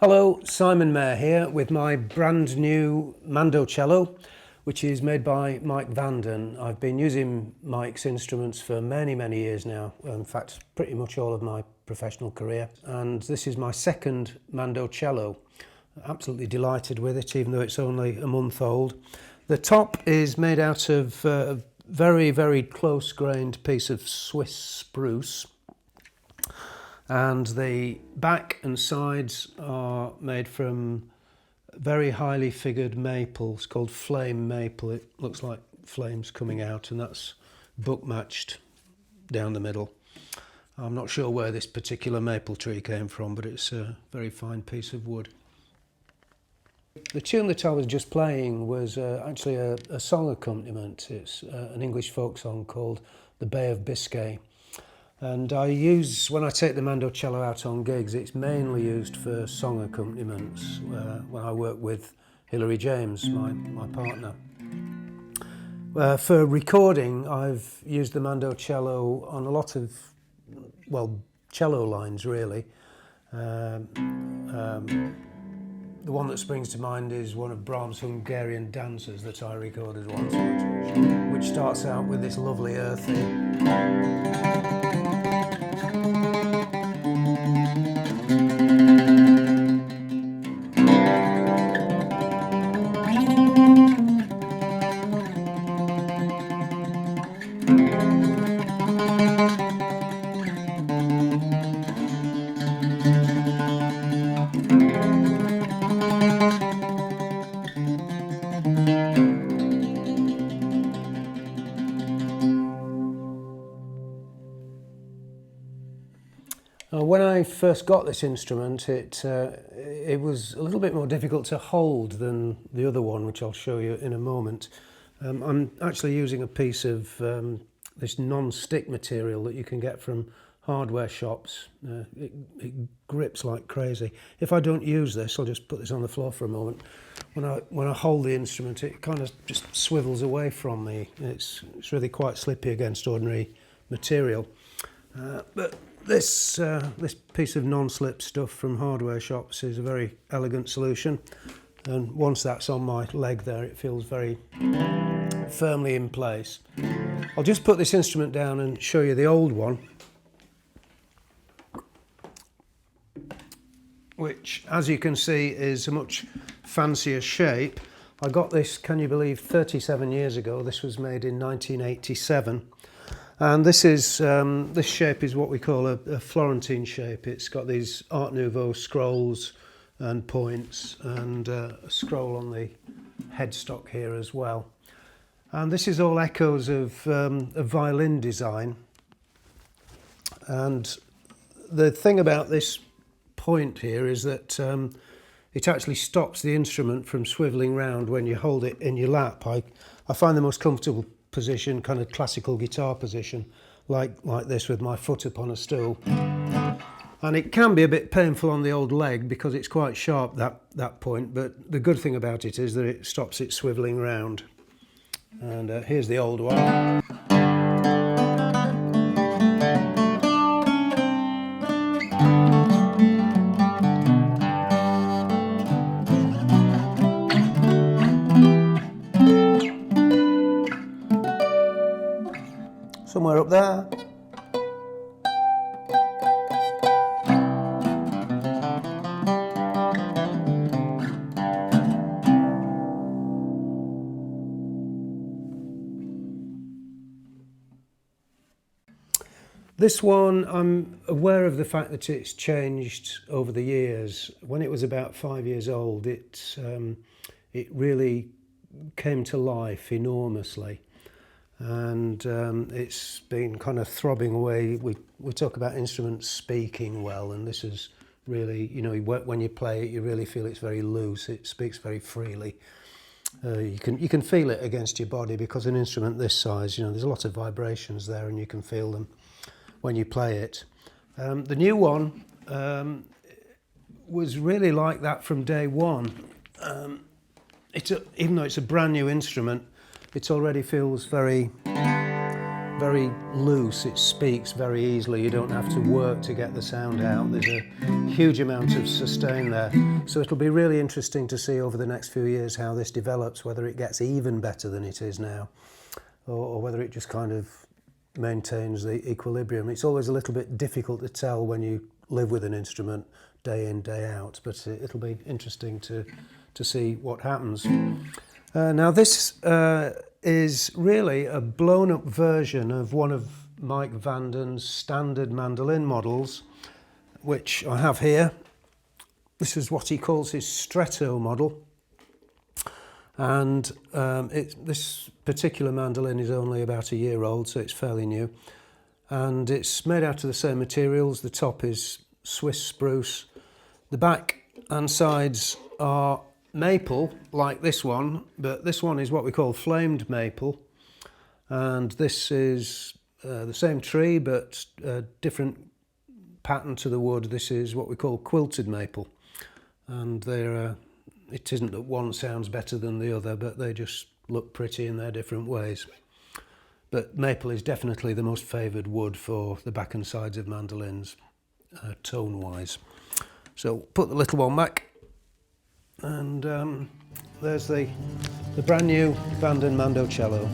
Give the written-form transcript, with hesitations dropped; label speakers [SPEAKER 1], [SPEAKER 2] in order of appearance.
[SPEAKER 1] Hello, Simon Mayer here with my brand new mandocello, which is made by Mike Vanden. I've been using Mike's instruments for many years now, in fact pretty much all of my professional career, and this is my second mandocello. Absolutely delighted with it, even though it's only a month old. The top is made out of a very close grained piece of Swiss spruce, and the back and sides are made from very highly figured maple. It's called flame maple. It looks like flames coming out, and that's book matched down the middle. I'm not sure where this particular maple tree came from, but it's a very fine piece of wood. The tune that I was just playing was actually a song accompaniment. It's an English folk song called The Bay of Biscay. And when I take the mandocello out on gigs, it's mainly used for song accompaniments when I work with Hilary James, my partner. For recording, I've used the mandocello on a lot of, well, cello lines really. The one that springs to mind is one of Brahms' Hungarian dances that I recorded once, which starts out with this lovely earthy. When I first got this instrument, it was a little bit more difficult to hold than the other one, which I'll show you in a moment. I'm actually using a piece of this non-stick material that you can get from hardware shops. It grips like crazy. If I don't use this, I'll just put this on the floor for a moment. When I hold the instrument, it kind of just swivels away from me. It's really quite slippy against ordinary material. But this piece of non-slip stuff from hardware shops is a very elegant solution, and once that's on my leg there, it feels very firmly in place. I'll just put this instrument down and show you the old one, which, as you can see, is a much fancier shape. I got this, can you believe, 37 years ago. This was made in 1987. And this shape is what we call a Florentine shape. It's got these Art Nouveau scrolls and points, and a scroll on the headstock here as well. And this is all echoes of a violin design. And the thing about this point here is that it actually stops the instrument from swiveling round when you hold it in your lap. I find the most comfortable position, kind of classical guitar position, like this with my foot up on a stool. And it can be a bit painful on the old leg because it's quite sharp, that point, but the good thing about it is that it stops it swiveling round. And here's the old one. Somewhere up there. This one, I'm aware of the fact that it's changed over the years. When it was about 5 years old, it really came to life enormously, and it's been kind of throbbing away. We talk about instruments speaking well, and this is really, you know, when you play it, you really feel it's very loose. It speaks very freely. You can feel it against your body, because an instrument this size, you know, there's a lot of vibrations there, and you can feel them when you play it. The new one was really like that from day one. Even though it's a brand new instrument, it already feels very loose. It speaks very easily. You don't have to work to get the sound out. There's a huge amount of sustain there. So it'll be really interesting to see over the next few years how this develops, whether it gets even better than it is now, or whether it just kind of maintains the equilibrium. It's always a little bit difficult to tell when you live with an instrument day in, day out, but it'll be interesting to see what happens. Now this is really a blown up version of one of Mike Vanden's standard mandolin models, which I have here. This is what he calls his stretto model. And this particular mandolin is only about a year old, so it's fairly new. And it's made out of the same materials. The top is Swiss spruce. The back and sides are maple, like this one, but this one is what we call flamed maple. And this is the same tree, but a different pattern to the wood. This is what we call quilted maple. And it isn't that one sounds better than the other, but they just look pretty in their different ways. But maple is definitely the most favoured wood for the back and sides of mandolins, tone-wise. So put the little one back, and there's the brand new Vanden mandocello.